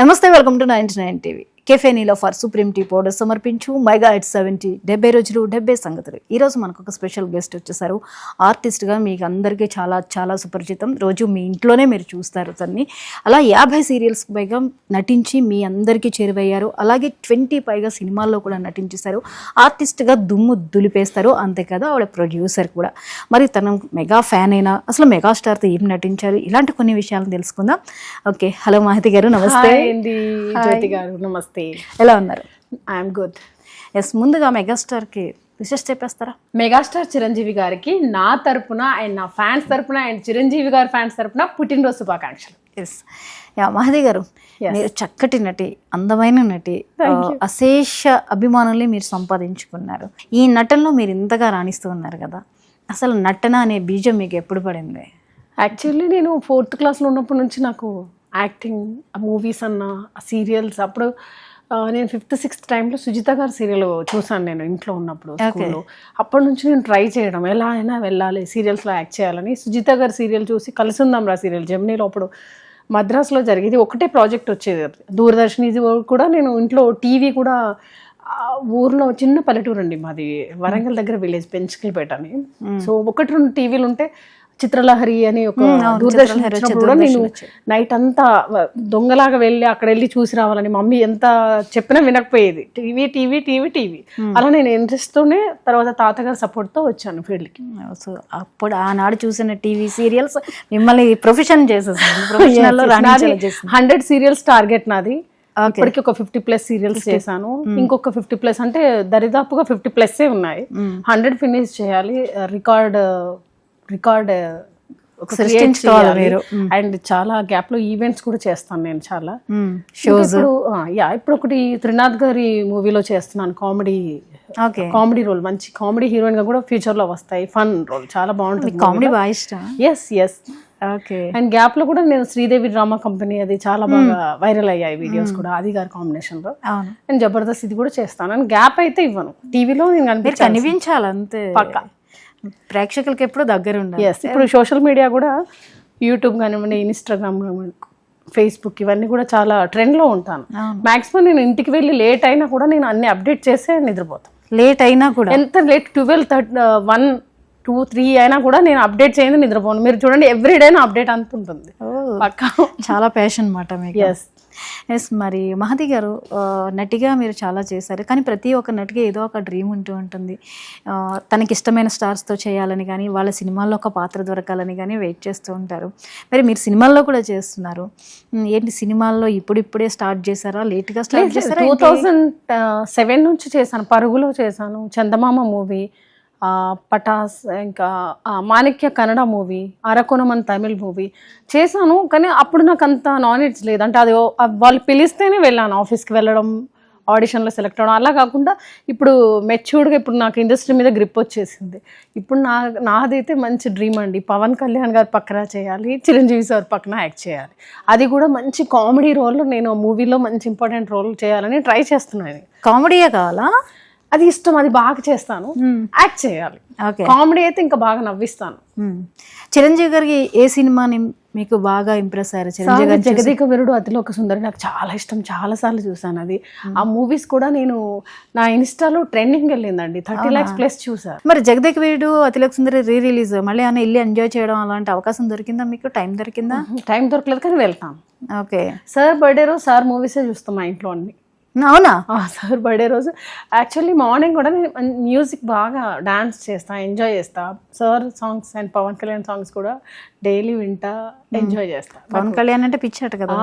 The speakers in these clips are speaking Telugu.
నమస్తే, welcome to 99 TV. Cafe Niloufer supreme tea powder సమర్పించు మెగా ఎట్ 70 70 రోజులు 70 సంగతులు. ఈరోజు మనకు ఒక స్పెషల్ గెస్ట్ వచ్చేసారు. ఆర్టిస్ట్గా మీకు అందరికీ చాలా చాలా సుపరిచితం. రోజు మీ ఇంట్లోనే మీరు చూస్తారు తన్ని. అలా 50 సీరియల్స్ పైగా నటించి మీ అందరికీ చేరువయ్యారు. అలాగే 20 పైగా సినిమాల్లో కూడా నటించేశారు. ఆర్టిస్ట్గా దుమ్ము దులిపేస్తారు. అంతేకాదు ఆవిడ ప్రొడ్యూసర్ కూడా. మరి తను మెగా ఫ్యాన్ అయినా అసలు మెగాస్టార్తో ఏం నటించారు, ఇలాంటి కొన్ని విషయాలను తెలుసుకుందాం. ఓకే, హలో మాహితి గారు, నమస్తే. జ్యోతి గారు నమస్తే. ఎలా ఉన్నారు? I'm good. ఎస్, ముందుగా మెగాస్టార్కి విశేష చెప్పేస్తారా? మెగాస్టార్ చిరంజీవి గారికి నా తరపున అండ్ నా ఫ్యాన్స్ తరపున అండ్ చిరంజీవి గారి ఫ్యాన్స్ తరపున పుట్టినరోజు శుభాకాంక్షలు. ఎస్, మహది గారు, మీరు చక్కటి నటి, అందమైన నటి, అశేష అభిమానుల్ని మీరు సంపాదించుకున్నారు. ఈ నటనలో మీరు ఇంతగా రాణిస్తూ ఉన్నారు కదా, అసలు నటన అనే బీజం మీకు ఎప్పుడు పడింది? యాక్చువల్లీ నేను 4th క్లాస్లో ఉన్నప్పటి నుంచి నాకు యాక్టింగ్, మూవీస్ అన్న, సీరియల్స్. అప్పుడు నేను 5th 6th టైంలో సుజిత గారి సీరియల్ చూసాను నేను ఇంట్లో ఉన్నప్పుడు స్కూల్లో. అప్పటి నుంచి నేను ట్రై చేయడం, ఎలా అయినా వెళ్ళాలి సీరియల్స్లో యాక్ట్ చేయాలని. సుజిత గారి సీరియల్ చూసి కలిసి ఉందాం రా సీరియల్ జెమినీలో అప్పుడు మద్రాసులో జరిగేది, ఒకటే ప్రాజెక్ట్ వచ్చేది దూరదర్శన్. ఇది కూడా నేను ఇంట్లో టీవీ కూడా, ఊర్లో చిన్న పల్లెటూరు అండి మాది, వరంగల్ దగ్గర విలేజ్ పెంచుకలపేట అని. సో 1-2 టీవీలు ఉంటే చిత్రలహరి అని ఒక దూరదర్శన్ వచ్చినప్పుడు నేను నైట్ అంతా దొంగలాగా వెళ్ళి అక్కడ వెళ్ళి చూసి రావాలని మమ్మీ ఎంత చెప్పినా వినకపోయేది. టీవీ టీవీ టీవీ టీవీ అలా నేను ఇంట్రెస్ట్తోనే తర్వాత తాతగారి సపోర్ట్తో వచ్చాను ఫీల్డ్కి. సో అప్పుడు ఆనాడు చూసిన టీవీ సీరియల్స్ మిమ్మల్ని ప్రొఫెషన్ చేసేసారు. 100 సీరియల్స్ టార్గెట్ నాది. ఇప్పటికి ఒక 50+ సీరియల్స్ చేశాను. ఇంకొక 50+ అంటే దరిదాపుగా 50+ ఉన్నాయి. 100 ఫినిష్ చేయాలి. రికార్డ్ అండ్ చాలా గ్యాప్ లో ఈవెంట్స్ కూడా చేస్తాను నేను. చాలా షోస్ ఇప్పుడు ఒకటి త్రినాథ్ గారి మూవీలో చేస్తున్నాను, కామెడీ రోల్. మంచి కామెడీ హీరోయిన్ గా కూడా ఫ్యూచర్ లో వస్తాయి. ఫన్ రోల్, చాలా బాగుంటుంది. కామెడీ బాగా ఇష్టం. ఎస్. అండ్ గ్యాప్ లో కూడా నేను శ్రీదేవి డ్రామా కంపెనీ, అది చాలా బాగా వైరల్ అయ్యాయి వీడియోస్ కూడా, అది గారి కాంబినేషన్ లో. అండ్ జబర్దస్త్ ఇది కూడా చేస్తాను. అండ్ గ్యాప్ అయితే ఇవ్వను. టీవీలో నేను కనిపించాలి అంతే, పక్కా ప్రేక్షకులకి ఎప్పుడు దగ్గర ఉండాలి. ఇప్పుడు సోషల్ మీడియా కూడా, యూట్యూబ్ కానివ్వండి, ఇన్స్టాగ్రామ్ కానివ్వండి, ఫేస్బుక్, ఇవన్నీ కూడా చాలా ట్రెండ్లో ఉంటాను. మాక్సిమం నేను ఇంటికి వెళ్ళి లేట్ అయినా కూడా నేను అన్ని అప్డేట్ చేసే నిద్రపోతాను. లేట్ అయినా కూడా, ఎంత లేట్ 12, 1, 2, 3 అయినా కూడా నేను అప్డేట్ చేయండి నిద్రపోను. మీరు చూడండి, ఎవ్రీడే అప్డేట్ అంత ఉంటుంది. చాలా ప్యాషన్ మాట మీకు. ఎస్, మరి మహతి గారు, నటిగా మీరు చాలా చేశారు. కానీ ప్రతి ఒక్క నటికి ఏదో ఒక డ్రీమ్ ఉంటూ ఉంటుంది. తనకి ఇష్టమైన స్టార్స్తో చేయాలని కానీ, వాళ్ళ సినిమాల్లో ఒక పాత్ర దొరకాలని కానీ వెయిట్ చేస్తూ ఉంటారు. మరి మీరు సినిమాల్లో కూడా చేస్తున్నారు. ఏంటి, సినిమాల్లో ఇప్పుడిప్పుడే స్టార్ట్ చేశారా, లేట్గా స్టార్ట్ చేశారా? 2007 నుంచి చేశాను. పరుగులో చేశాను, చందమామ మూవీ, పటాస్, ఇంకా మాణిక్య కన్నడ మూవీ, అరకొనమన్ తమిళ్ మూవీ చేశాను. కానీ అప్పుడు నాకు అంత నాలెడ్జ్ లేదు. అంటే అది వాళ్ళు పిలిస్తేనే వెళ్ళాను, ఆఫీస్కి వెళ్ళడం, ఆడిషన్లో సెలెక్ట్ అవ్వడం. అలా కాకుండా ఇప్పుడు మెచ్యూర్డ్గా ఇప్పుడు నాకు ఇండస్ట్రీ మీద గ్రిప్ వచ్చేసింది. ఇప్పుడు నాదైతే మంచి డ్రీమ్ అండి, పవన్ కళ్యాణ్ గారి పక్కన చేయాలి, చిరంజీవి సార్ పక్కన యాక్ట్ చేయాలి. అది కూడా మంచి కామెడీ రోల్. నేను మూవీలో మంచి ఇంపార్టెంట్ రోల్ చేయాలని ట్రై చేస్తున్నాను. కామెడీయే కావాలా? అది ఇష్టం, అది బాగా చేస్తాను. యాక్ట్ చేయాలి. కామెడీ అయితే ఇంకా బాగా నవ్విస్తాను. చిరంజీవి గారికి ఏ సినిమాని మీకు బాగా ఇంప్రెస్ అయ్యారు? చిరంజీవి గారు జగదేక వీరుడు, అతిలోక సుందరి నాకు చాలా ఇష్టం, చాలా సార్లు చూసాను అది. ఆ మూవీస్ కూడా నేను నా ఇన్స్టాలో ట్రెండింగ్ వెళ్ళిందండి, 30 lakhs+ చూసాను. మరి జగదేక వీరుడు, అతిలోక సుందరి రీ-రిలీజ్ మళ్ళీ ఏమైనా వెళ్ళి ఎంజాయ్ చేయడం అలాంటి అవకాశం దొరికిందా మీకు? టైం దొరికిందా? టైం దొరకలేదు కానీ వెళ్తాను. ఓకే. సార్ బర్త్డే రోజు సార్ మూవీసే చూస్తాం మా ఇంట్లో అన్ని. అవునా? సార్ బర్త్డే రోజు యాక్చువల్లీ మార్నింగ్ కూడా నేను మ్యూజిక్ బాగా డాన్స్ చేస్తా, ఎంజాయ్ చేస్తా. Sir songs and Pawan Kalyan songs కూడా డైలీ వింటా, ఎంజాయ్ చేస్తా. పవన్ కళ్యాణ్ అంటే పిచ్చట కదా,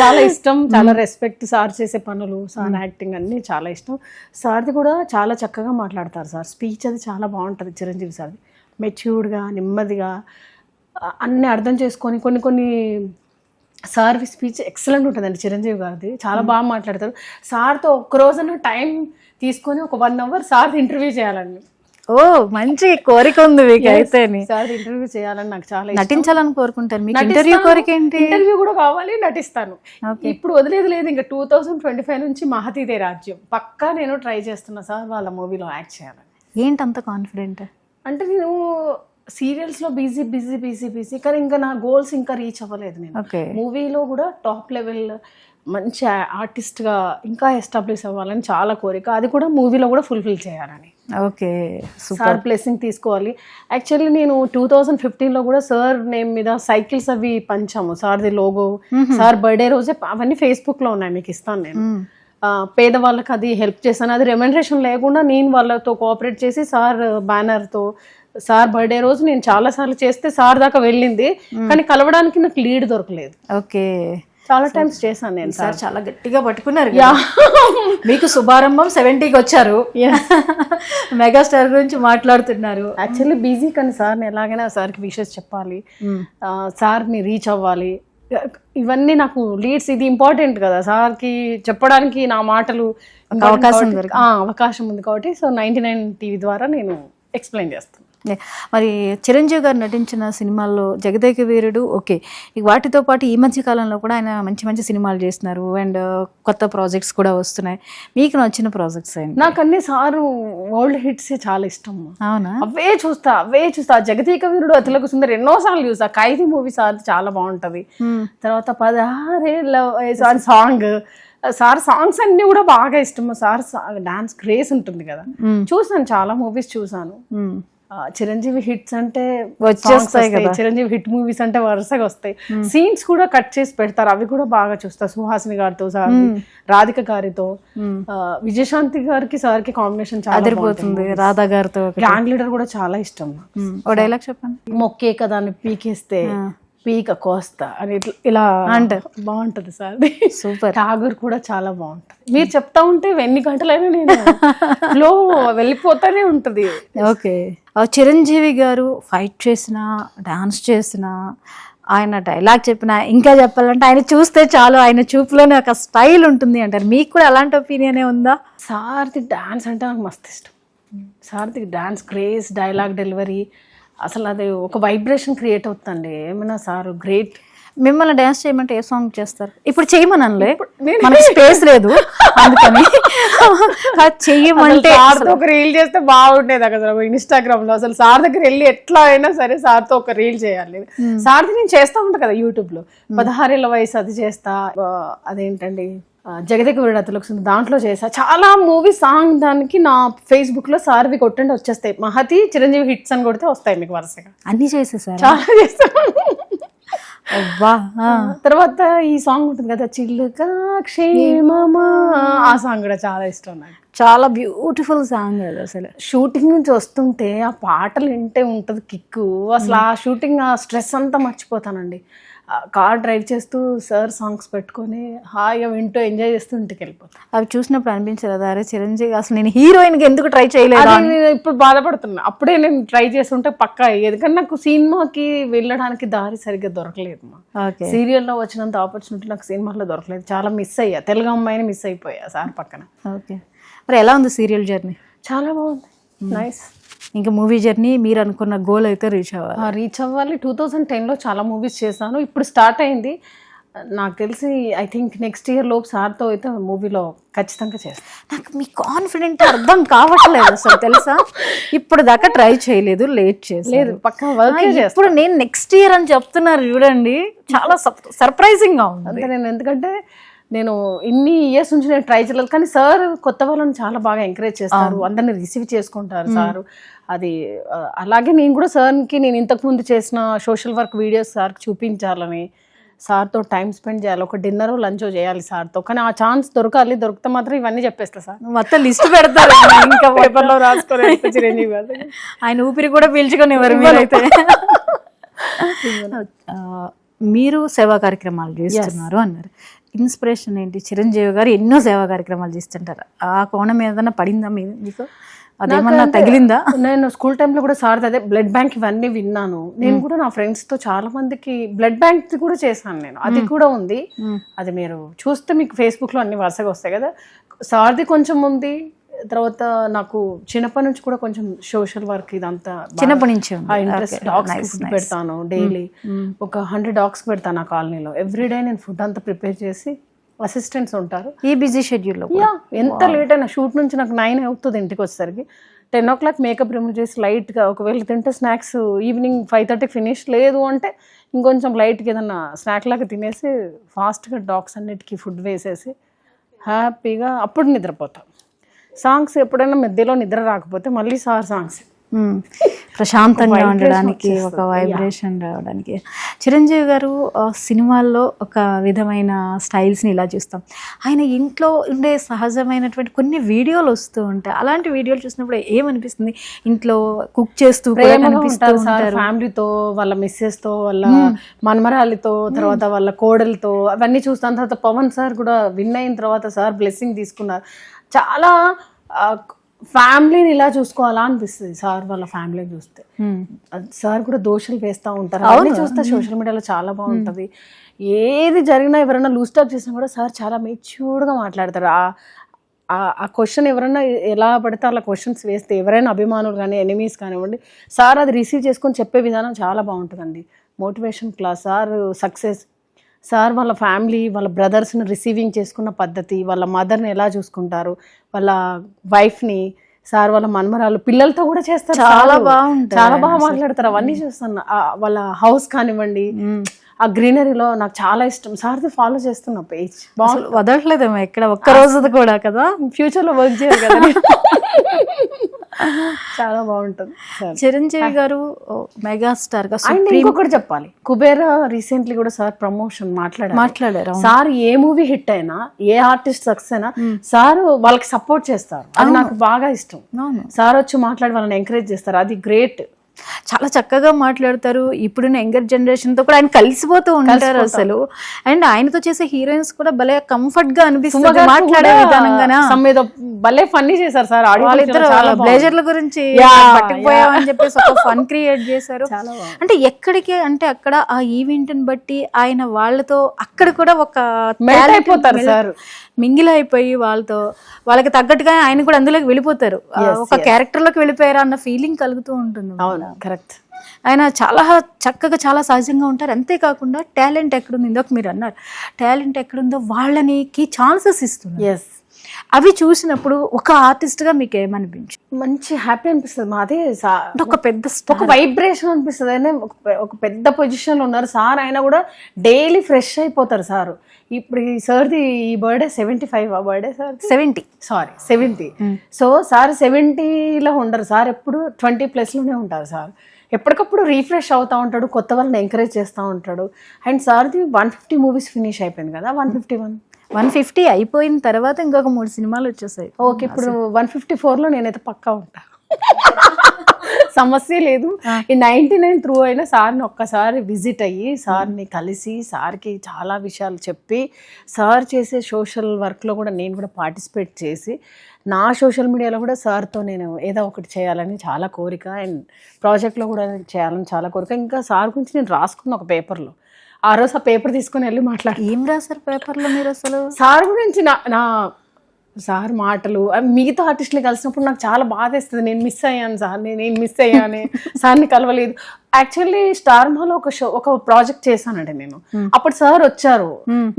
చాలా ఇష్టం, చాలా రెస్పెక్ట్. సార్ చేసే పనులు, సార్ యాక్టింగ్ అన్నీ చాలా ఇష్టం. సార్ది కూడా చాలా చక్కగా మాట్లాడతారు సార్. స్పీచ్ అది చాలా బాగుంటుంది చిరంజీవి సార్ది. మెచ్యూర్డ్గా, నెమ్మదిగా అన్నీ అర్థం చేసుకొని, కొన్ని సార్ స్పీచ్ ఎక్సలెంట్ ఉంటుందండి చిరంజీవి గారిది. చాలా బాగా మాట్లాడతారు. సార్తో ఒక్కరోజున టైం తీసుకొని ఒక 1 hour సార్ ఇంటర్వ్యూ చేయాలండి. ఓ, మంచి కోరిక ఉంది మీకు అయితే. సార్ ఇంటర్వ్యూ చేయాలని నాకు చాలా నటించాలని కోరుకుంటాను. మీకు ఇంటర్వ్యూ కోరిక ఏంటి? ఇంటర్వ్యూ కూడా కావాలి, నటిస్తాను. ఇప్పుడు వదిలేదు లేదు, ఇంకా 2025 నుంచి మహతీదే రాజ్యం పక్కా నేను ట్రై చేస్తున్నా సార్ వాళ్ళ మూవీలో యాక్ట్ చేయాలని. ఏంటి అంత కాన్ఫిడెంట్? అంటే నేను సీరియల్స్లో బిజీ కానీ ఇంకా నా గోల్స్ ఇంకా రీచ్ అవ్వలేదు నేను. ఓకే. మూవీలో కూడా టాప్ లెవెల్ మంచి ఆర్టిస్ట్గా ఇంకా ఎస్టాబ్లిష్ అవ్వాలని చాలా కోరిక, అది కూడా మూవీలో కూడా ఫుల్ఫిల్ చేయాలని. ఓకే, సార్ బ్లెస్సింగ్ తీసుకోవాలి. యాక్చువల్లీ నేను 2015లో కూడా సార్ నేమ్ మీద సైకిల్స్ అవి పంచాము, సార్ది లోగో, సార్ బర్త్డే రోజే అవన్నీ ఫేస్బుక్లో ఉన్నాయి, మీకు ఇస్తాను నేను. పేదవాళ్ళకి అది హెల్ప్ చేశాను, అది రెమ్యునరేషన్ లేకుండా నేను వాళ్ళతో కోఆపరేట్ చేసి సార్ బ్యానర్తో సార్ బర్త్డే రోజు నేను చాలాసార్లు చేస్తే సార్ దాకా వెళ్ళింది, కానీ కలవడానికి నాకు లీడ్ దొరకలేదు. ఓకే, చాలా టైమ్స్ చేశాను నేను. సార్ చాలా గట్టిగా పట్టుకున్నారు. మీకు శుభారంభం 70కి వచ్చారు, మెగాస్టార్ గురించి మాట్లాడుతున్నారు. యాక్చువల్లీ బిజీ, కానీ సార్ని ఎలాగైనా సార్కి విషెస్ చెప్పాలి, సార్ని రీచ్ అవ్వాలి, ఇవన్నీ నాకు లీడ్స్, ఇది ఇంపార్టెంట్ కదా సార్కి చెప్పడానికి. నా మాటలు అవకాశం ఉంది కాబట్టి సో 99 టీవీ ద్వారా నేను ఎక్స్ప్లెయిన్ చేస్తాను. మరి చిరంజీవి గారు నటించిన సినిమాల్లో జగదేక వీరుడు, ఓకే, వాటితో పాటు ఈ మధ్య కాలంలో కూడా ఆయన మంచి మంచి సినిమాలు చేస్తున్నారు అండ్ కొత్త ప్రాజెక్ట్స్ కూడా వస్తున్నాయి. మీకు నచ్చిన ప్రాజెక్ట్స్ ఏంటి? నాకు అన్ని సారు ఓల్డ్ హిట్స్ చాలా ఇష్టం. అవునా? అవే చూస్తా. జగదేక వీరుడు, అతిలోక సుందరి ఎన్నోసార్లు చూస్తా. ఖైదీ మూవీ సార్ చాలా బాగుంటది. తర్వాత 16 సాంగ్, సార్ సాంగ్స్ అన్ని కూడా బాగా ఇష్టం. సార్ డాన్స్ గ్రేస్ ఉంటుంది కదా, చూసాను, చాలా మూవీస్ చూసాను. చిరంజీవి హిట్స్ అంటే వచ్చేస్తాయి కదా, చిరంజీవి హిట్ మూవీస్ అంటే వరుసగా వస్తాయి. సీన్స్ కూడా కట్ చేసి పెడతారు, అవి కూడా బాగా చూస్తా. సుహాసిని గారితో, రాధిక గారితో, విజయశాంతి గారికి సార్కి కాంబినేషన్ చాలా అదిరిపోతుంది. రాధా గారితో గ్యాంగ్ లీడర్ కూడా చాలా ఇష్టం. ఓ డైలాగ్ చెప్పండి. మొక్కే కదా అని పీకేస్తే పీక కోస్తా అని ఇలా అంటారు, బాగుంటది సార్. సూపర్. ఠాగూర్ కూడా చాలా బాగుంటది. మీరు చెప్తా ఉంటే ఎన్ని గంటలైనా నేను లో వెళ్ళిపోతానే ఉంటది. ఓకే, చిరంజీవి గారు ఫైట్ చేసినా, డాన్స్ చేసినా, ఆయన డైలాగ్ చెప్పినా, ఇంకా చెప్పాలంటే ఆయన చూస్తే చాలు, ఆయన చూపులోనే ఒక స్టైల్ ఉంటుంది అంటారు. మీకు కూడా అలాంటి ఒపీనియనే ఉందా? సార్ది డాన్స్ అంటే నాకు మస్తు ఇష్టం. సార్ది డాన్స్ గ్రేస్, డైలాగ్ డెలివరీ, అసలు అది ఒక వైబ్రేషన్ క్రియేట్ అవుతుందండి. ఏమైనా సార్ గ్రేట్. మిమ్మల్ని డాన్స్ చేయమంటే ఏ సాంగ్ చేస్తారు? ఇప్పుడు చేయమనలే, మనకి స్పేస్ లేదు అందుకని చెయ్యమంటే. సార్తో ఒక రీల్ చేస్తే బాగుండేది అసలు ఇన్స్టాగ్రామ్ లో. అసలు సార్ దగ్గర వెళ్ళి ఎట్లా అయినా సరే సార్తో ఒక రీల్ చేయాలి. సార్ది నేను చేస్తా ఉంటా కదా యూట్యూబ్ లో, 16 ఏళ్ల వయసు అది చేస్తా. అదేంటండి జగదేక వీరుడు అతిలోక సుందరి, దాంట్లో చేసా. చాలా మూవీ సాంగ్ దానికి నా ఫేస్బుక్ లో సార్వి కొట్టండి వచ్చేస్తాయి. మహతి, చిరంజీవి హిట్స్ అని కొడితే వస్తాయి మీకు వరుసగా. అన్ని చేసేసారు, చాలా చేస్తాను. తర్వాత ఈ సాంగ్ ఉంటుంది కదా, చిల్లుక క్షేమమా, ఆ సాంగ్ కూడా చాలా ఇష్టం నాకు. చాలా బ్యూటిఫుల్ సాంగ్ అది. అసలు షూటింగ్ నుంచి వస్తుంటే ఆ పాటలు వింటే ఉంటుంది కిక్కు. అసలు ఆ షూటింగ్ ఆ స్ట్రెస్ అంతా మర్చిపోతానండి. కార్ డ్రైవ్ చేస్తూ సార్ సాంగ్స్ పెట్టుకొని హాయిగా వింటూ ఎంజాయ్ చేస్తూ ఇంటికి వెళ్ళిపోతాను. అవి చూసినప్పుడు అనిపించలేదు, అరే చిరంజీవి అసలు నేను హీరోయిన్కి ఎందుకు ట్రై చేయలేదు? నేను ఇప్పుడు బాధపడుతున్నా. అప్పుడే నేను ట్రై చేస్తుంటే పక్కా అయ్యేది, కానీ నాకు సినిమాకి వెళ్ళడానికి దారి సరిగ్గా దొరకలేదు. సీరియల్లో వచ్చినంత ఆపర్చునిటీ నాకు సినిమాలో దొరకలేదు. చాలా మిస్ అయ్యా, తెలుగు అమ్మాయిని మిస్ అయిపోయా సార్ పక్కన. ఓకే, మరి ఎలా ఉంది సీరియల్ జర్నీ? చాలా బాగుంది, నైస్. ఇంకా మూవీ జర్నీ మీరు అనుకున్న గోల్ అయితే రీచ్ అవ్వాలి. 2010లో చాలా మూవీస్ చేశాను, ఇప్పుడు స్టార్ట్ అయింది. నాకు తెలిసి ఐ థింక్ నెక్స్ట్ ఇయర్ లోపు సార్తో అయితే మూవీలో ఖచ్చితంగా చేస్తాను. నాకు మీ కాన్ఫిడెంట్ అర్థం కావట్లేదు అసలు, తెలుసా? ఇప్పుడు దాకా ట్రై చేయలేదు, లేట్ చేయలేదు, పక్కా వర్క్ చేస్తాను. ఇప్పుడు నేను నెక్స్ట్ ఇయర్ అని చెప్తున్నారు చూడండి, చాలా సర్ప్రైజింగ్ గా ఉంది. అంతే, నేను ఎందుకంటే నేను ఇన్ని ఇయర్స్ నుంచి నేను ట్రై చేయలేదు, కానీ సార్ కొత్త వాళ్ళని చాలా బాగా ఎంకరేజ్ చేస్తారు, అందరిని రిసీవ్ చేసుకుంటారు సార్. అది అలాగే నేను కూడా సార్కి నేను ఇంతకుముందు చేసిన సోషల్ వర్క్ వీడియోస్ సార్కి చూపించాలని, సార్తో టైం స్పెండ్ చేయాలి, ఒక డిన్నర్ లంచో చేయాలి సార్తో, కానీ ఆ ఛాన్స్ దొరకాలి. దొరికితే మాత్రం ఇవన్నీ చెప్పేస్తా సార్, మొత్తం లిస్ట్ పెడతారు ఇంకా పేపర్లో రాసుకొని. చిరంజీవి ఆయన ఊపిరి కూడా పీల్చుకొని ఎవరు మీరైతే. మీరు సేవా కార్యక్రమాలు చేస్తున్నారు అన్నారు, ఇన్స్పిరేషన్ ఏంటి? చిరంజీవి గారు ఎన్నో సేవా కార్యక్రమాలు చేస్తుంటారు, ఆ కోణం ఏదైనా పడిందా మీకు? అదేమన్నా తగిలిందా? నేను స్కూల్ టైంలో కూడా సార్ అదే బ్లడ్ బ్యాంక్ ఇవన్నీ విన్నాను. నేను కూడా నా ఫ్రెండ్స్తో చాలా మందికి బ్లడ్ బ్యాంక్ కూడా చేశాను నేను, అది కూడా ఉంది. అది మీరు చూస్తే మీకు ఫేస్బుక్లో అన్ని వరుసగా వస్తాయి కదా. సార్ది కొంచెం ఉంది, తర్వాత నాకు చిన్నప్పటి నుంచి కూడా కొంచెం సోషల్ వర్క్ ఇదంతా చిన్నప్పటి నుంచి ఇంట్రెస్ట్. డాగ్స్ ఫుడ్ పెడతాను డైలీ, ఒక 100 డాగ్స్ పెడతాను ఆ కాలనీలో. ఎవ్రీడే నేను ఫుడ్ అంతా ప్రిపేర్ చేసి, అసిస్టెంట్స్ ఉంటారు ఈ బిజీ షెడ్యూల్లో. ఎంత లేట్ అయినా షూట్ నుంచి నాకు 9 అవుతుంది ఇంటికి వచ్చేసరికి, 10 o'clock మేకప్ రిమూవ్ చేసి లైట్గా ఒకవేళ తింటే స్నాక్స్ ఈవినింగ్ 5:30 ఫినిష్, లేదు అంటే ఇంకొంచెం లైట్గా ఏదన్నా స్నాక్ లాగా తినేసి ఫాస్ట్గా డాగ్స్ అన్నిటికీ ఫుడ్ వేసేసి హ్యాపీగా అప్పుడు నిద్రపోతాం. సాంగ్స్ ఎప్పుడైనా మధ్యలో నిద్ర రాకపోతే మళ్ళీ సాంగ్స్ ప్రశాంతంగా ఉండడానికి, ఒక వైబ్రేషన్ రావడానికి. చిరంజీవి గారు సినిమాల్లో ఒక విధమైన స్టైల్స్ని ఇలా చూస్తాం. ఆయన ఇంట్లో ఉండే సహజమైనటువంటి కొన్ని వీడియోలు వస్తూ ఉంటాయి. అలాంటి వీడియోలు చూసినప్పుడు ఏమనిపిస్తుంది? ఇంట్లో కుక్ చేస్తూ ఉంటారు ఫ్యామిలీతో, వాళ్ళ మిస్సెస్తో, వాళ్ళ మనమరాలితో, తర్వాత వాళ్ళ కోడలతో, అవన్నీ చూస్తాను. తర్వాత పవన్ సార్ కూడా విన్ అయిన తర్వాత సార్ బ్లెస్సింగ్ తీసుకున్నారు. చాలా ఫ్యామిలీని ఇలా చూసుకోవాలా అనిపిస్తుంది సార్ వాళ్ళ ఫ్యామిలీని చూస్తే. సార్ కూడా దోషులు వేస్తూ ఉంటారు, అవన్నీ చూస్తే సోషల్ మీడియాలో చాలా బాగుంటుంది. ఏది జరిగినా ఎవరైనా లూజ్ టాక్ చేసినా కూడా సార్ చాలా మెచ్యూర్డ్గా మాట్లాడతారు. ఆ క్వశ్చన్ ఎవరైనా ఎలా పడితే అలా క్వశ్చన్స్ వేస్తే ఎవరైనా అభిమానులు కానీ ఎనిమీస్ కానివ్వండి, సార్ అది రిసీవ్ చేసుకొని చెప్పే విధానం చాలా బాగుంటుందండి. Motivation class, sir success, sir వాళ్ళ ఫ్యామిలీ, వాళ్ళ బ్రదర్స్ని రిసీవింగ్ చేసుకున్న పద్ధతి, వాళ్ళ మదర్ని ఎలా చూసుకుంటారు, వాళ్ళ వైఫ్ని, సార్ వాళ్ళ మనమరాలు పిల్లలతో కూడా చేస్తారు. చాలా బాగుంటుంది, చాలా బాగా మాట్లాడతారు. అవన్నీ చూస్తున్నా. వాళ్ళ హౌస్ కానివ్వండి, ఆ గ్రీనరీలో నాకు చాలా ఇష్టం. సార్ది ఫాలో చేస్తున్నా పేజ్, వదలట్లేదేమో ఎక్కడ ఒక్క రోజు కూడా కదా. ఫ్యూచర్లో వర్క్ చేయాలి కదా. చాలా బాగుంటుంది. చిరంజీవి గారు మెగాస్టార్ గా. ఇంకొకటి చెప్పాలి, కుబేరా రీసెంట్లీ కూడా సార్ ప్రమోషన్ మాట్లాడారు. సార్ ఏ మూవీ హిట్ అయినా, ఏ ఆర్టిస్ట్ సక్సెస్ అయినా సార్ వాళ్ళకి సపోర్ట్ చేస్తారు. అది నాకు బాగా ఇష్టం. సార్ వచ్చి మాట్లాడి వాళ్ళని ఎంకరేజ్ చేస్తారు. అది గ్రేట్. చాలా చక్కగా మాట్లాడతారు. ఇప్పుడున్న యంగర్ జనరేషన్ తో కూడా ఆయన కలిసిపోతూ ఉంటారు అసలు. అండ్ ఆయనతో చేసే హీరోయిన్స్ కూడా భలే కంఫర్ట్ గా అనిపిస్తుంది మాట్లాడే విధానంగా. భలే ఫన్నీ చేశారు సార్. బ్లేజర్ల గురించి పట్టుకుపోయామని చెప్పేసి ఒక ఫన్ క్రియేట్ చేశారు. అంటే ఎక్కడికి అంటే అక్కడ ఆ ఈవెంట్ ని బట్టి ఆయన వాళ్ళతో అక్కడ కూడా ఒక అయిపోతారు సార్, మింగిల్ అయిపోయి వాళ్ళకి తగ్గట్టుగా ఆయన కూడా అందులోకి వెళ్ళిపోతారు. ఒక క్యారెక్టర్ లోకి వెళ్ళిపోయారు అన్న ఫీలింగ్ కలుగుతూ ఉంటుంది. కరెక్ట్. ఆయన చాలా చక్కగా, చాలా సహజంగా ఉంటారు. అంతేకాకుండా టాలెంట్ ఎక్కడుంది, ఇందాక మీరు అన్నారు టాలెంట్ ఎక్కడుందో వాళ్ళకి ఛాన్సెస్ ఇస్తున్నారు. అవి చూసినప్పుడు ఒక ఆర్టిస్ట్ గా మీకు ఏమనిపించింది? మంచి హ్యాపీ అనిపిస్తుంది. మాదే ఒక పెద్ద ఒక వైబ్రేషన్ అనిపిస్తుంది. అయినా ఒక పెద్ద పొజిషన్ లో ఉన్నారు సార్. అయినా కూడా డైలీ ఫ్రెష్ అయిపోతారు సార్. ఇప్పుడు ఈ సార్ది ఈ birthday 75 birthday sir 70. So sir 70లో ఉండరు సార్, ఎప్పుడు 20+ లోనే ఉంటారు సార్. ఎప్పటికప్పుడు రీఫ్రెష్ అవుతూ ఉంటాడు, కొత్త వాళ్ళని ఎంకరేజ్ చేస్తూ ఉంటాడు. అండ్ సార్ది 150 మూవీస్ ఫినిష్ అయిపోయింది కదా. 150 అయిపోయిన తర్వాత ఇంకొక 3 సినిమాలు వచ్చేసాయి. ఓకే, ఇప్పుడు 154లో నేనైతే పక్కా ఉంటా, సమస్య లేదు. ఈ 99 త్రూ అయినా సార్ని ఒక్కసారి విజిట్ అయ్యి సార్ని కలిసి సార్కి చాలా విషయాలు చెప్పి, సార్ చేసే సోషల్ వర్క్లో కూడా నేను కూడా పార్టిసిపేట్ చేసి, నా సోషల్ మీడియాలో కూడా సార్తో నేను ఏదో ఒకటి చేయాలని చాలా కోరిక. అండ్ ప్రాజెక్ట్లో కూడా చేయాలని చాలా కోరిక. ఇంకా సార్ గురించి నేను రాసుకున్న ఒక పేపర్లో, ఆ రోజు ఆ పేపర్ తీసుకొని వెళ్ళి మాట్లాడి. ఏం రాశారు పేపర్లో మీరు అసలు? సార్ గురించి నా సార్ మాటలు. మిగతా ఆర్టిస్టులు కలిసినప్పుడు నాకు చాలా బాధ వేస్తుంది. నేను మిస్ అయ్యాను సార్, నేను మిస్ అయ్యాను, సార్ని కలవలేదు. యాక్చువల్లీ స్టార్ మాలో ఒక ప్రాజెక్ట్ చేశానండి నేను. అప్పుడు సార్ వచ్చారు,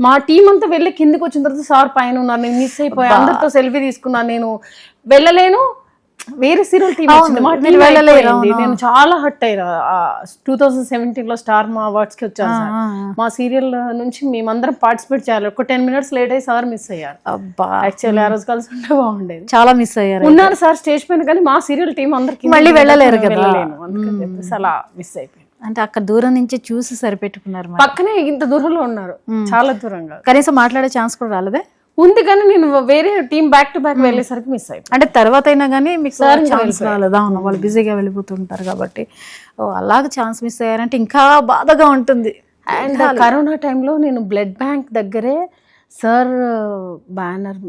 మా టీం అంతా వెళ్ళి కిందికి వచ్చిన తర్వాత సార్ పైన ఉన్నారు. నేను మిస్ అయిపోయా, అందరితో సెల్ఫీ తీసుకున్నాను. నేను వెళ్ళలేను, వేరే సీరియల్ టీం వచ్చింది, మా టీం వెళ్ళలేదు. నేను చాలా హర్ట్ అయ్యా. 2017లో స్టార్ మా అవార్డ్స్ కి వచ్చాను సార్. మా సీరియల్ నుంచి మేమందరం పార్టిసిపేట్ చేయాలి. ఒక 10 minutes లేట్ అయ్యి సార్ మిస్ అయ్యారు. యాక్చువల్లీ ఆ రోజు కలిసి ఉంటే బాగుండేది. చాలా మిస్ అయ్యారు. ఉన్నారు సార్ స్టేజ్ పైన, కానీ మా సీరియల్ టీం అందరికి మళ్ళీ వెళ్ళలేరు కదా, అందుకని చెప్పేసి అలా మిస్ అయిపోయింది. అంటే అక్కడ దూరం నుంచి చూసి సరిపెట్టుకున్నారు. పక్కనే ఇంత దూరంలో ఉన్నారు, చాలా దూరంగా. కనీసం మాట్లాడే ఛాన్స్ కూడా రాలేదే? ఉంది, కానీ నేను వేరే టీం బ్యాక్ టు బ్యాక్ వెళ్ళేసరికి మిస్ అయిపోయింది. అంటే తర్వాత అయినా కానీ మీకు ఛాన్స్ రాలేదా? వాళ్ళు బిజీగా వెళ్ళిపోతుంటారు కాబట్టి. అలాగ ఛాన్స్ మిస్ అయ్యారంటే ఇంకా బాధగా ఉంటుంది. అండ్ కరోనా టైంలో నేను బ్లడ్ బ్యాంక్ దగ్గరే సార్ బ్యానర్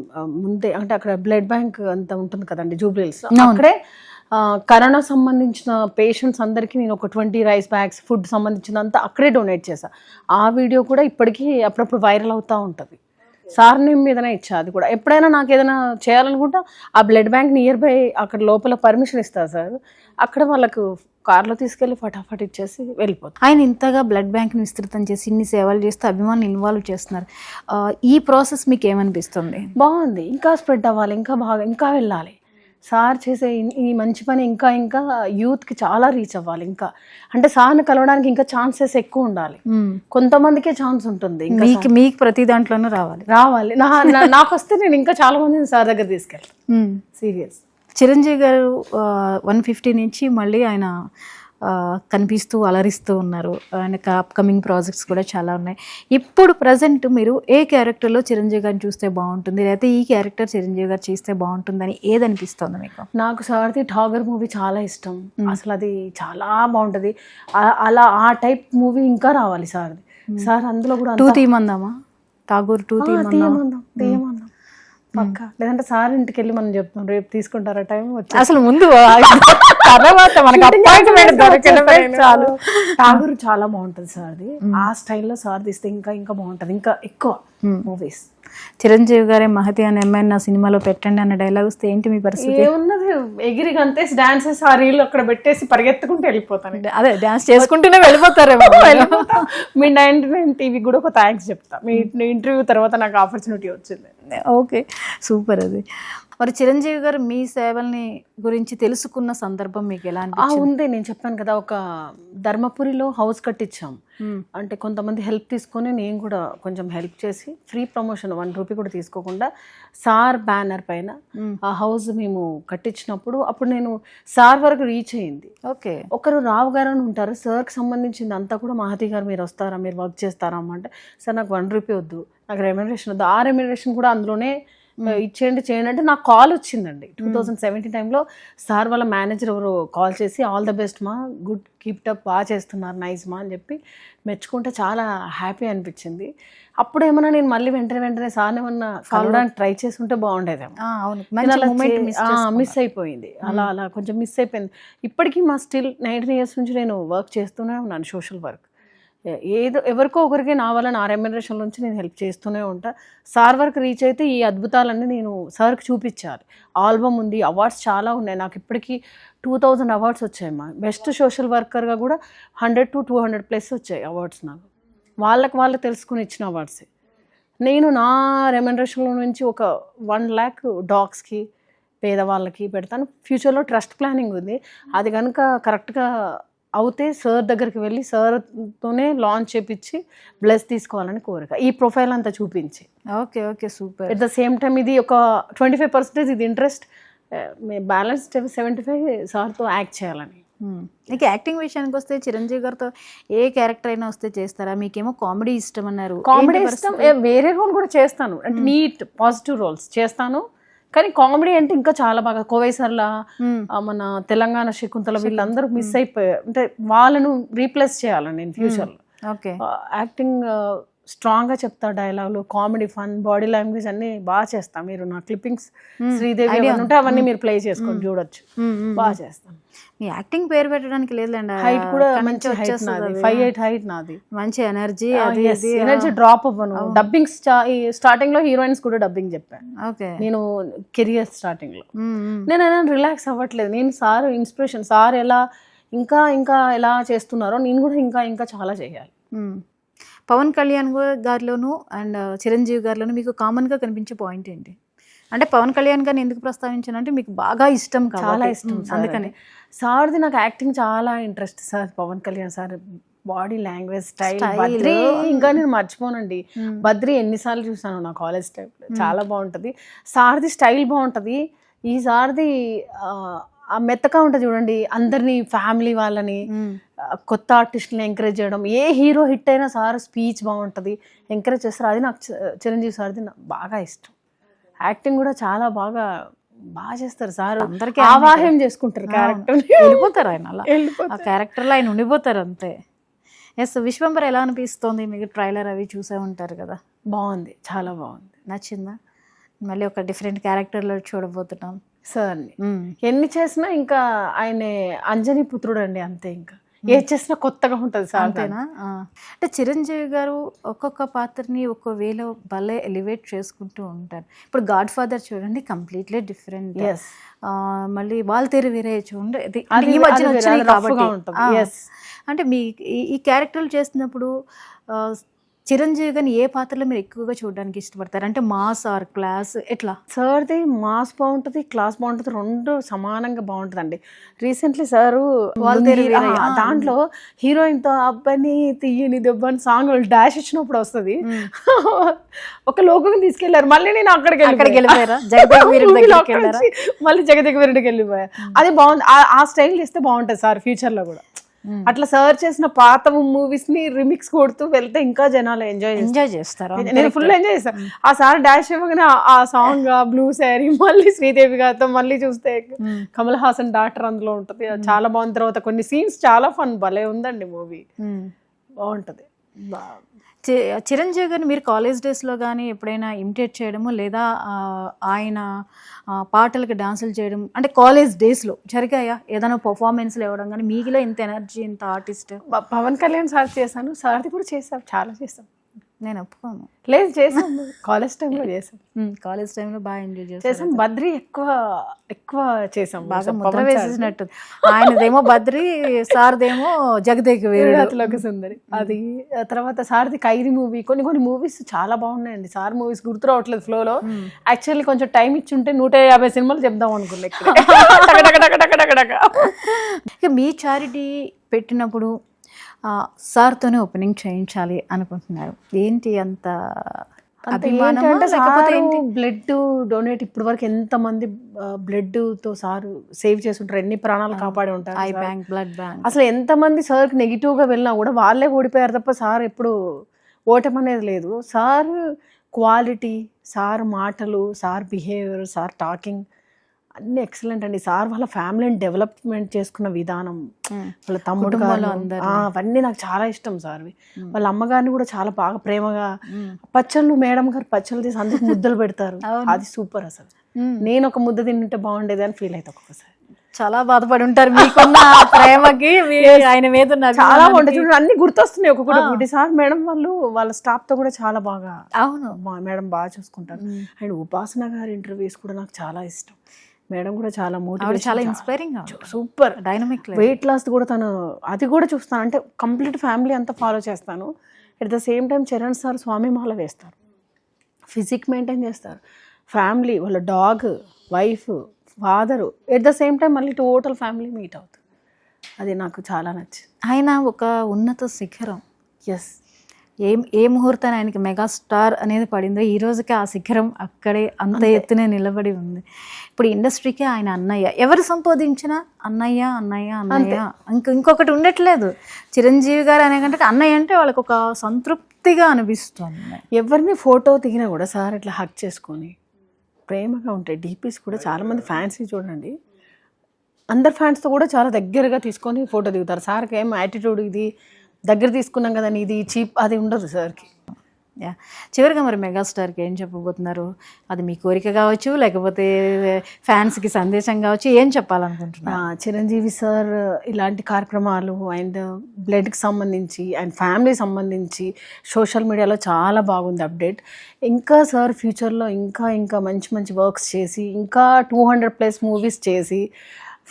ముందే, అంటే అక్కడ బ్లడ్ బ్యాంక్ అంతా ఉంటుంది కదండి జూబ్లీహిల్స్, అక్కడే కరోనా సంబంధించిన పేషెంట్స్ అందరికీ నేను ఒక 20 రైస్ బ్యాగ్స్ ఫుడ్ సంబంధించినంతా అక్కడే డొనేట్ చేశాను. ఆ వీడియో కూడా ఇప్పటికీ అప్పుడప్పుడు వైరల్ అవుతూ ఉంటుంది. సార్ నేమ్ మీదనే ఇచ్చా. అది కూడా ఎప్పుడైనా నాకు ఏదైనా చేయాలనుకుంటా ఆ బ్లడ్ బ్యాంక్ నియర్ బై అక్కడ లోపల పర్మిషన్ ఇస్తారు సార్, అక్కడ వాళ్ళకు కార్లో తీసుకెళ్ళి ఫటాఫట్ ఇచ్చేసి వెళ్ళిపోతారు. ఆయన ఇంతగా బ్లడ్ బ్యాంక్ని విస్తృతం చేసి ఇన్ని సేవలు చేస్తూ అభిమానులు ఇన్వాల్వ్ చేస్తున్నారు. ఈ ప్రాసెస్ మీకు ఏమనిపిస్తుంది? బాగుంది, ఇంకా స్ప్రెడ్ అవ్వాలి, ఇంకా బాగా, ఇంకా వెళ్ళాలి. సార్ చేసే ఈ మంచి పని ఇంకా ఇంకా యూత్కి చాలా రీచ్ అవ్వాలి. ఇంకా అంటే సార్ని కలవడానికి ఇంకా ఛాన్సెస్ ఎక్కువ ఉండాలి. కొంతమందికే ఛాన్స్ ఉంటుంది. మీకు ప్రతి దాంట్లోనూ రావాలి. నాకు వస్తే నేను ఇంకా చాలా మందిని సార్ దగ్గర తీసుకెళ్తాను. సీరియస్. చిరంజీవి గారు 150 నుంచి మళ్ళీ ఆయన కనిపిస్తూ అలరిస్తూ ఉన్నారు. ఆయనకు అప్కమింగ్ ప్రాజెక్ట్స్ కూడా చాలా ఉన్నాయి. ఇప్పుడు ప్రజెంట్ మీరు ఏ క్యారెక్టర్లో చిరంజీవి గారిని చూస్తే బాగుంటుంది, లేకపోతే ఈ క్యారెక్టర్ చిరంజీవి గారు చేస్తే బాగుంటుందని ఏదనిపిస్తుంది మీకు? నాకు సార్ది ఠాగర్ మూవీ చాలా ఇష్టం. అసలు అది చాలా బాగుంటుంది. అలా ఆ టైప్ మూవీ ఇంకా రావాలి సార్ది. సార్ అందులో కూడా 2 తీయమందామా? ఠాగూర్ 2 తీయమందాం పక్కా. లేదంటే సార్ ఇంటికి వెళ్ళి మనం చెప్తాం రేపు తీసుకుంటారా టైం వచ్చి. అసలు ముందు తర్వాత మనకి అపాయింట్మెంట్ దొరకడం చాలు. ఠాగూర్ చాలా బాగుంటుంది సార్ది. ఆ స్టైల్లో సార్ తీస్తే ఇంకా ఇంకా బాగుంటుంది, ఇంకా ఎక్కువ మూవీస్. చిరంజీవి గారే మహతి అనే అమ్మాయిని నా సినిమాలో పెట్టండి అన్న డైలాగ్ వస్తే ఏంటి మీ పరిస్థితి? ఏమున్నది, ఎగిరి గంతేసి డాన్సెస్ ఆ రీల్ అక్కడ పెట్టేసి పరిగెత్తుకుంటూ వెళ్ళిపోతాను. అదే డాన్స్ చేసుకుంటూనే వెళ్ళిపోతారేమో. మీ 99 టీవీ కూడా ఒక థ్యాంక్స్ చెప్తా. మీ ఇంటర్వ్యూ తర్వాత నాకు ఆపర్చునిటీ వచ్చింది. Okay, super. అది మరి చిరంజీవి గారు మీ సేవల్ని గురించి తెలుసుకున్న సందర్భం మీకు ఎలా అనిపించింది? ఉంది, నేను చెప్పాను కదా, ఒక ధర్మపురిలో హౌస్ కట్టించాం. అంటే కొంతమంది హెల్ప్ తీసుకొని నేను కూడా కొంచెం హెల్ప్ చేసి ఫ్రీ ప్రమోషన్ 1 రూపీ కూడా తీసుకోకుండా సార్ బ్యానర్ పైన ఆ హౌస్ మేము కట్టించినప్పుడు అప్పుడు నేను సార్ వరకు రీచ్ అయింది. ఓకే. ఒకరు రావు గారు అని ఉంటారు, సార్కి సంబంధించింది అంతా కూడా మహతి గారు మీరు వస్తారా, మీరు వర్క్ చేస్తారా అంటే సార్ నాకు 1 రూపీ వద్దు, నాకు రెమ్యునరేషన్ వద్దు. ఆ రెమ్యునరేషన్ కూడా అందులోనే ఇచ్చేయండి చేయండి అంటే నాకు కాల్ వచ్చిందండి 2017 టైంలో. సార్ వాళ్ళ మేనేజర్ ఎవరు కాల్ చేసి ఆల్ ద బెస్ట్ మా, గుడ్ కీప్ అప్, బాగా చేస్తున్నారు, నైస్ మా అని చెప్పి మెచ్చుకుంటే చాలా హ్యాపీ అనిపించింది. అప్పుడు ఏమన్నా నేను మళ్ళీ వెంటనే సార్ని ఏమన్నా కలవడానికి ట్రై చేసి ఉంటే బాగుండేదేమో. మిస్ అయిపోయింది, అలా కొంచెం మిస్ అయిపోయింది. ఇప్పటికీ మా స్టిల్ 19 years నుంచి నేను వర్క్ చేస్తూనే ఉన్నాను, సోషల్ వర్క్. ఏదో ఎవరికో ఒకరికి నా వల్ల నా రెమ్యునరేషన్ నుంచి నేను హెల్ప్ చేస్తూనే ఉంటా. సార్ వరకు రీచ్ అయితే ఈ అద్భుతాలన్నీ నేను సార్కి చూపించాలి. ఆల్బమ్ ఉంది, అవార్డ్స్ చాలా ఉన్నాయి నాకు. ఇప్పటికీ 2000 అవార్డ్స్ వచ్చాయి. మా బెస్ట్ సోషల్ వర్కర్గా కూడా 100 to 200+ వచ్చాయి అవార్డ్స్ నాకు. వాళ్ళు తెలుసుకుని ఇచ్చిన అవార్డ్సే. నేను నా రెమ్యునరేషన్లో నుంచి ఒక 1 lakh డాగ్స్కి, పేదవాళ్ళకి పెడతాను. ఫ్యూచర్లో ట్రస్ట్ ప్లానింగ్ ఉంది, అది కనుక కరెక్ట్గా అవుతే సార్ దగ్గరికి వెళ్ళి సార్తోనే లాంచ్ చేపించి బ్లెస్ తీసుకోవాలని కోరిక. ఈ ప్రొఫైల్ అంతా చూపించి. Okay, super. At the same time ఇది ఒక 25% ఇది ఇంట్రెస్ట్, బ్యాలెన్స్ 75 సార్తో యాక్ట్ చేయాలని. నీకు యాక్టింగ్ విషయానికి వస్తే చిరంజీవి గారితో ఏ క్యారెక్టర్ అయినా వస్తే చేస్తారా? మీకేమో కామెడీ ఇష్టం అన్నారు. కామెడీ ఇష్టం, వేరే రోల్ కూడా చేస్తాను, అంటే నీట్ పాజిటివ్ రోల్స్ చేస్తాను. కానీ కామెడీ అంటే ఇంకా చాలా బాగా. కోవైసర్ల, మన తెలంగాణ శకుంతల, వీళ్ళందరూ మిస్ అయిపోయారు. అంటే వాళ్ళను రీప్లేస్ చేయాలని నేను ఫ్యూచర్లో. ఓకే. యాక్టింగ్ స్ట్రాంగ్గా చెప్తా, డైలాగులు, కామెడీ, ఫన్, బాడీ లాంగ్వేజ్ అన్ని బాగా చేస్తా. మీరు నా క్లిప్పింగ్స్ శ్రీదేవి ఉంటే అవన్నీ మీరు ప్లే చేసుకొని చూడొచ్చు, బాగా చేస్తాను. మీ యాక్టింగ్ పేరు పెట్టడానికి లేదండి, హైట్ కూడా మంచి హైట్ నాది, 5'8" హైట్ నాది. మంచి ఎనర్జీ, ఎనర్జీ డ్రాప్ అవ్వను. డబ్బింగ్ స్టార్టింగ్ లో హీరోయిన్స్ కూడా డబ్బింగ్ చెప్పాను. ఓకే. నేను కెరియర్ స్టార్టింగ్ లో నేను రిలాక్స్ అవ్వట్లేదు. నేను సార్ ఇన్స్పిరేషన్, సార్ ఎలా ఇంకా ఇంకా ఎలా చేస్తున్నారో నేను కూడా ఇంకా ఇంకా చాలా చేయాలి. పవన్ కళ్యాణ్ గారిలోను అండ్ చిరంజీవి గారిలోను మీకు కామన్గా కనిపించే పాయింట్ ఏంటి? అంటే పవన్ కళ్యాణ్ గారిని ఎందుకు ప్రస్తావించానంటే మీకు బాగా ఇష్టం, చాలా ఇష్టం అందుకని. సార్ది నాకు యాక్టింగ్ చాలా interest sir. Pawan Kalyan sir body language, style, Badri ఇంకా నేను మర్చిపోనండి. బద్రీ ఎన్నిసార్లు చూసాను నా కాలేజ్ టైంలో, చాలా బాగుంటుంది. సార్ది స్టైల్ బాగుంటుంది. ఈ సార్ది ఆ మెత్తగా ఉంటుంది చూడండి, అందరినీ, ఫ్యామిలీ వాళ్ళని, కొత్త ఆర్టిస్టులని ఎంకరేజ్ చేయడం. ఏ హీరో హిట్ అయినా సార్ స్పీచ్ బాగుంటుంది, ఎంకరేజ్ చేస్తారు. అది నాకు చిరంజీవి సార్ది నాకు బాగా ఇష్టం. యాక్టింగ్ కూడా చాలా బాగా చేస్తారు సార్. అందరికీ ఆవాహ్యం చేసుకుంటారు క్యారెక్టర్, వెళ్ళిపోతారు ఆయన అలా, ఆ క్యారెక్టర్లో ఆయన ఉండిపోతారు అంతే. ఎస్, విశ్వంబర్ ఎలా అనిపిస్తోంది మీకు? ట్రైలర్ అవి చూసే ఉంటారు కదా. బాగుంది, చాలా బాగుంది. నచ్చిందా? మళ్ళీ ఒక డిఫరెంట్ క్యారెక్టర్లో చూడబోతున్నాం సార్ని. ఎన్ని చేసినా ఇంకా ఆయన అంజనీ పుత్రుడు అండి, అంతే. ఇంకా ఏది చేసినా కొత్తగా ఉంటుంది సార్. అంతేనా? అంటే చిరంజీవి గారు ఒక్కొక్క పాత్రని ఒక్కో వేలో భలే ఎలివేట్ చేసుకుంటూ ఉంటారు. ఇప్పుడు గాడ్ ఫాదర్ చూడండి, కంప్లీట్లీ డిఫరెంట్. మళ్ళీ వాల్తేరు వీరయ్య చూడండి, ఈ మధ్యన వచ్చినాయి కాబట్టి. అంటే మీ ఈ క్యారెక్టర్లు చేస్తున్నప్పుడు చిరంజీవి గారిని ఏ పాత్రలో మీరు ఎక్కువగా చూడడానికి ఇష్టపడతారు? అంటే మాస్ ఆర్ క్లాస్ ఎట్లా? సార్ది మాస్ బాగుంటుంది, క్లాస్ బాగుంటుంది, రెండు సమానంగా బాగుంటుందండి. Recently sir Waltair Veerayya. దాంట్లో హీరోయిన్తో అబ్బాయిని తీయని దెబ్బ అని సాంగ్ డాష్ ఇచ్చినప్పుడు వస్తుంది. ఒక లోకం తీసుకెళ్లారు, మళ్ళీ నేను అక్కడికి వెళ్ళిపోయారా? జగదేక వీరుడి దగ్గరికి వెళ్ళారా? మళ్ళీ జగదేక వీరుడికి వెళ్ళిపోయా. అది బాగుంది, ఆ స్టైల్ చేస్తే బాగుంటుంది సార్ ఫ్యూచర్ లో కూడా. అట్లా సర్చ్ చేసిన పాత మూవీస్ ని రిమిక్స్ కొడుతూ వెళ్తే ఇంకా జనాలు ఎంజాయ్ చేస్తారు. నేను ఫుల్ ఎంజాయ్ చేస్తాను. ఆ సార్ డాష్ ఇవ్వగానే ఆ సాంగ్, ఆ బ్లూ శారీ, మళ్ళీ శ్రీదేవి గారితో మళ్ళీ చూస్తే కమల్ హాసన్ డాక్టర్ అందులో ఉంటది, చాలా బాగుంది. తర్వాత కొన్ని సీన్స్ చాలా ఫన్, భలే ఉందండి మూవీ, బాగుంటది. చిరంజీవి గారిని మీరు కాలేజ్ డేస్లో కానీ ఎప్పుడైనా ఇమిటేట్ చేయడము లేదా ఆయన పాటలకి డాన్సులు చేయడం అంటే కాలేజ్ డేస్లో జరిగాయా? ఏదైనా పర్ఫార్మెన్స్లు ఇవ్వడం కానీ మీలో ఇంత ఎనర్జీ, ఇంత ఆర్టిస్ట్? పవన్ కళ్యాణ్ సార్ చేశాను, సార్ది కూడా చేశాను, చాలా చేశాను. నేను ఒప్పుకోను. లేదు, చేసాము, కాలేజ్ టైంలో చేసాం. కాలేజ్ టైంలో బాగా ఎంజాయ్ చేసాం. బద్రి ఎక్కువ చేసాం, బాగా ముద్ర వేసేసినట్టు. ఆయనదేమో బద్రి, సార్దేమో జగదేక వీరుడు సుందరి. అది తర్వాత సార్ది ఖైదీ మూవీ, కొన్ని మూవీస్ చాలా బాగున్నాయండి. సార్ మూవీస్ గుర్తు రావట్లేదు ఫ్లోలో. యాక్చువల్లీ కొంచెం టైం ఇచ్చి ఉంటే 150 సినిమాలు చెప్దాం అనుకున్నా. ఇక మీ చారిటీ పెట్టినప్పుడు సార్తోనే ఓపెనింగ్ చేయించాలి అనుకుంటున్నారు. ఏంటి అంత బ్లడ్ డొనేట్ ఇప్పటి వరకు ఎంతమంది బ్లడ్ తో సార్ సేవ్ చేసి ఉంటారు, ఎన్ని ప్రాణాలు కాపాడి ఉంటారు. I bank, blood bank. అసలు ఎంతమంది సార్కి నెగిటివ్ గా వెళ్ళినా కూడా వాళ్ళే ఓడిపోయారు తప్ప సార్ ఎప్పుడు ఓటమి అనేది లేదు. సార్ క్వాలిటీ, సార్ మాటలు, సార్ బిహేవియర్, సార్ టాకింగ్ అన్ని ఎక్సలెంట్ అండి. సార్ వాళ్ళ ఫ్యామిలీని డెవలప్మెంట్ చేసుకున్న విధానం, వాళ్ళ తమ్ముడు గారు, అవన్నీ నాకు చాలా ఇష్టం సార్వి. వాళ్ళ అమ్మగారిని కూడా చాలా బాగా ప్రేమగా, పచ్చళ్ళు మేడం గారు పచ్చళ్ళు తీసి అందుకు ముద్దలు పెడతారు, అది సూపర్. అసలు నేను ఒక ముద్ద తింటుంటే బాగుండేది అని ఫీల్ అవుతా ఒక్కొక్కసారి. చాలా బాధపడి ఉంటారు మీకున్న ప్రేమకి, ఆయన మీద చాలా బాగుంటుంది. చూడండి, అన్ని గుర్తొస్తున్నాయి ఒక్కొక్కటి. సార్ మేడం వాళ్ళు వాళ్ళ స్టాఫ్ తో కూడా చాలా బాగా, అవును మేడం బాగా చూసుకుంటారు. అండ్ ఉపాసన గారి ఇంటర్వ్యూస్ కూడా నాకు చాలా ఇష్టం. మేడం కూడా చాలా మోటివేషన్, చాలా inspiring, super dynamic. Weight loss కూడా తను అది కూడా చూస్తాను, అంటే కంప్లీట్ ఫ్యామిలీ అంతా ఫాలో చేస్తాను. At the same time Charan sir స్వామి మాల వేస్తారు, ఫిజిక్ మెయింటైన్ చేస్తారు, ఫ్యామిలీ, వాళ్ళ dog, wife, father, at the same time మళ్ళీ టోటల్ ఫ్యామిలీ మీట్ అవుతుంది. అది నాకు చాలా నచ్చింది. ఆయన ఒక ఉన్నత శిఖరం. ఎస్, ఏ ముహూర్తాన్ని ఆయనకి మెగాస్టార్ అనేది పడిందో ఈ రోజుకి ఆ శిఖరం అక్కడే అంత ఎత్తునే నిలబడి ఉంది. ఇప్పుడు ఇండస్ట్రీకి ఆయన అన్నయ్య, ఎవరు సంబోధించినా అన్నయ్య అన్నయ్య అన్నయ్య, ఇంకొకటి ఉండట్లేదు. చిరంజీవి గారు అనే కంటే అన్నయ్య అంటే వాళ్ళకి ఒక సంతృప్తిగా అనిపిస్తుంది. ఎవరిని ఫోటో దిగినా కూడా సార్ ఇట్లా హక్ చేసుకొని ప్రేమగా ఉంటాయి. డీపీస్ కూడా చాలామంది ఫ్యాన్స్ చూడండి, అందరు ఫ్యాన్స్తో కూడా చాలా దగ్గరగా తీసుకొని ఫోటో దిగుతారు. సార్కి ఏం యాటిట్యూడ్, ఇది దగ్గర తీసుకున్నాం కదండి, ఇది చీప్, అది ఉండదు సార్కి. చివరిగా మరి మెగాస్టార్కి ఏం చెప్పబోతున్నారు? అది మీ కోరిక కావచ్చు, లేకపోతే ఫ్యాన్స్కి సందేశం కావచ్చు, ఏం చెప్పాలనుకుంటున్నారు? చిరంజీవి సార్ ఇలాంటి కార్యక్రమాలు అండ్ బ్లడ్కి సంబంధించి అండ్ ఫ్యామిలీ సంబంధించి సోషల్ మీడియాలో చాలా బాగుంది అప్డేట్. ఇంకా సార్ ఫ్యూచర్లో ఇంకా మంచి మంచి వర్క్స్ చేసి, ఇంకా 200+ మూవీస్ చేసి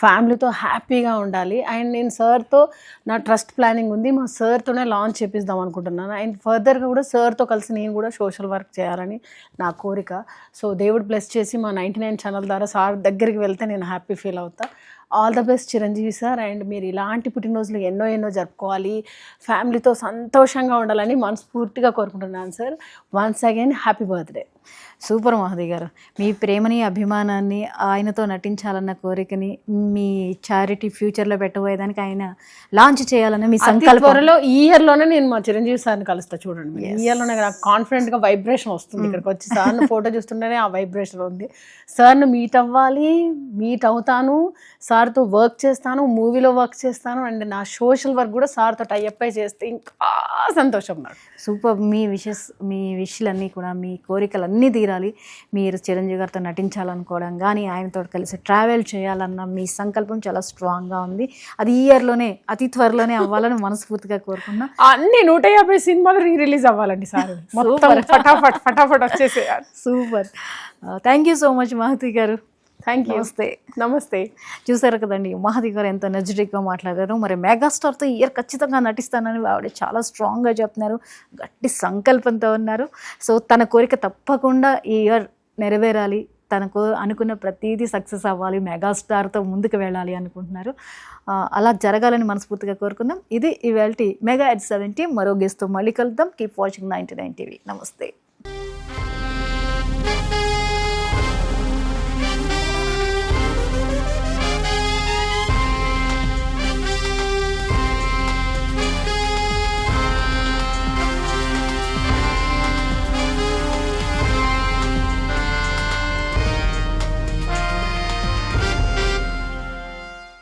ఫ్యామిలీతో హ్యాపీగా ఉండాలి. అండ్ నేను సార్తో నా ట్రస్ట్ ప్లానింగ్ ఉంది, మా సార్తోనే లాంచ్ చేపిద్దాం అనుకుంటున్నాను. అండ్ ఫర్దర్గా కూడా సార్తో కలిసి నేను కూడా సోషల్ వర్క్ చేయాలని నా కోరిక. సో దేవుడు బ్లెస్ చేసి మా 99 ఛానల్ ద్వారా సార్ దగ్గరికి వెళ్తే నేను హ్యాపీ ఫీల్ అవుతా. All the best Chiranjeevi sir. And మీరు ఇలాంటి పుట్టినరోజులు ఎన్నో జరుపుకోవాలి, ఫ్యామిలీతో సంతోషంగా ఉండాలని మనస్ఫూర్తిగా కోరుకుంటున్నాను sir. Once again happy birthday. Super Mahathi గారు, మీ ప్రేమని, అభిమానాన్ని, ఆయనతో నటించాలన్న కోరికని, మీ చారిటీ ఫ్యూచర్లో పెట్టబోయేదానికి ఆయన లాంచ్ చేయాలన్న మీ సంకల్పం, త్వరలో ఈ ఇయర్లోనే నేను మా చిరంజీవి సార్ని కలుస్తా. చూడండి, ఈ ఇయర్లోనే నాకు కాన్ఫిడెంట్గా వైబ్రేషన్ వస్తుంది. ఇక్కడికి వచ్చి సార్ని ఫోటో చూస్తుంటేనే ఆ వైబ్రేషన్ ఉంది. సార్ని మీట్ అవ్వాలి, మీట్ అవుతాను, సార్తో వర్క్ చేస్తాను, మూవీలో వర్క్ చేస్తాను. అండ్ నా సోషల్ వర్క్ కూడా సార్తో టైఅప్ అయి చేస్తే ఇంకా సంతోషం నాకు. సూపర్. మీ విషయాలన్నీ కూడా, మీ కోరికలన్నీ తీరాలి. మీరు చిరంజీవి గారితో నటించాలనుకోవడం కానీ, ఆయనతో కలిసి ట్రావెల్ చేయాలన్న మీ సంకల్పం చాలా స్ట్రాంగ్గా ఉంది. అది ఈ ఇయర్లోనే, అతి త్వరలోనే అవ్వాలని మనస్ఫూర్తిగా కోరుకున్నా. అన్ని 150 సినిమాలు రిలీజ్ అవ్వాలండి సార్, మొత్తం ఫటాఫట్ వచ్చేసేయాలి. Super. Thank you so much Mahathi గారు. Thank you. నమస్తే. నమస్తే. చూసారు కదండి మహతి గారు ఎంత ఎనర్జెటిక్గా మాట్లాడారు. మరి మెగాస్టార్తో ఈ ఇయర్ ఖచ్చితంగా నటిస్తానని ఆవిడ చాలా స్ట్రాంగ్గా చెప్తున్నారు, గట్టి సంకల్పంతో ఉన్నారు. సో తన కోరిక తప్పకుండా ఈ ఇయర్ నెరవేరాలి, తనకు అనుకున్న ప్రతిదీ సక్సెస్ అవ్వాలి, మెగాస్టార్తో ముందుకు వెళ్ళాలి అనుకుంటున్నారు. అలా జరగాలని మనస్ఫూర్తిగా కోరుకుందాం. ఇది ఇవాల్టి మెగా ఎట్ 70. మరో గెస్ట్తో మళ్ళీ కలుద్దాం. Keep watching 99 TV. నమస్తే.